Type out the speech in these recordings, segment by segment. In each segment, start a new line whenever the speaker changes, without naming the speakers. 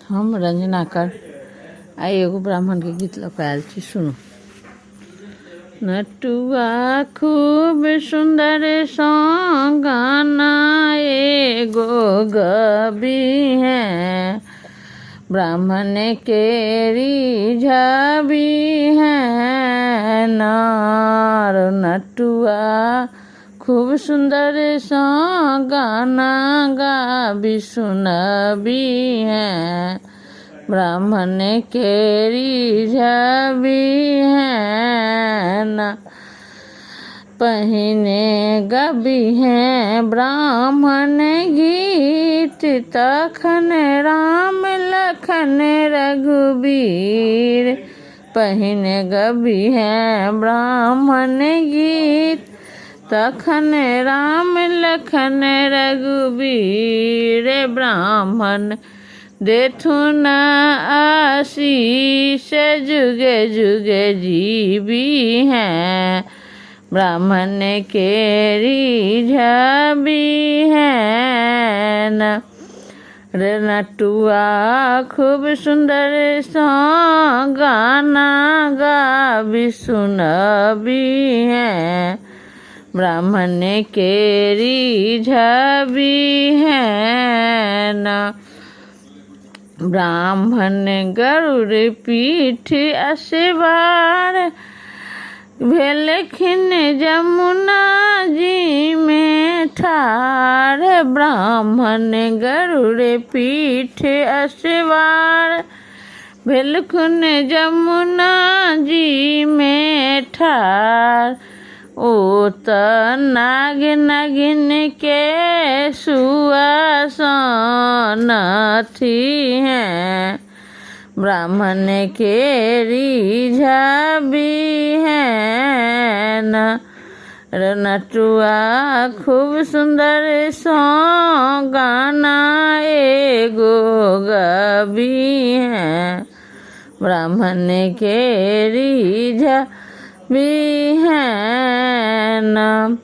हम रंजना कर आई एगो ब्राह्मण के गीत लऽ आयल छी। सुनू। नटुआ खूब सुंदर सॉन्ग गाना एगो गबी है, ब्राह्मण के रिझबी है नार। नटुआ खूब सुंदर सॉन्ग गाना गाबी सुनबी है, ब्राह्मण के रिझबी है ना। पहिने गबी है ब्राह्मण गीत, तखन राम लखन रघुबीर। पहिने गबी है ब्राह्मण गीत, तखन राम लखन रघुबीर। ब्राह्मण देथुन आशीष जुगे जुगे जीवी है, ब्राह्मण के रिझबी है न। रे नटुआ खूब सुंदर सॉन्ग गाना गाबी सुनबी है, ब्राह्मण के रिझबी है न। ब्राह्मण गरुड़ पीठ असवार, भेलखिन जमुना जी में ठार। ब्राह्मण गरुड़ पीठ असवार, भेलखिन जमुना जी में ठार। ओ त नाग नागिन के सुआसन थी है, ब्राह्मण के रिझबी है न। नटुआ खूब सुंदर सॉन्ग गाना एगो गबी है, ब्राह्मण के रिझबी है न।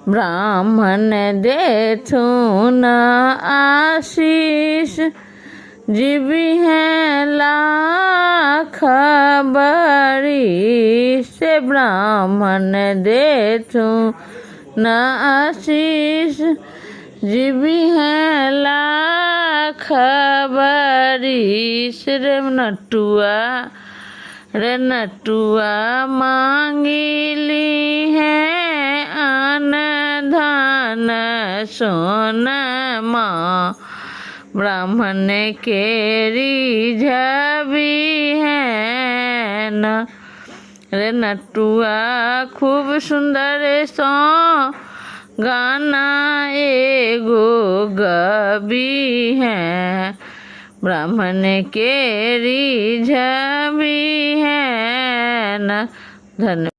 ब्राह्मण देथुन आशीष, जीवी है लाख बरिस। ब्राह्मण देथुन आशीष, जीवी है लाख बरिस। रे नटुआ मांगिली है अन धन सोनमा, ब्राह्मण के रिझबी है न। रे नटुआ खूब सुंदर सॉन्ग गाना एगो गबी है, ब्राह्मण के रिझबी है न। धन्यवाद।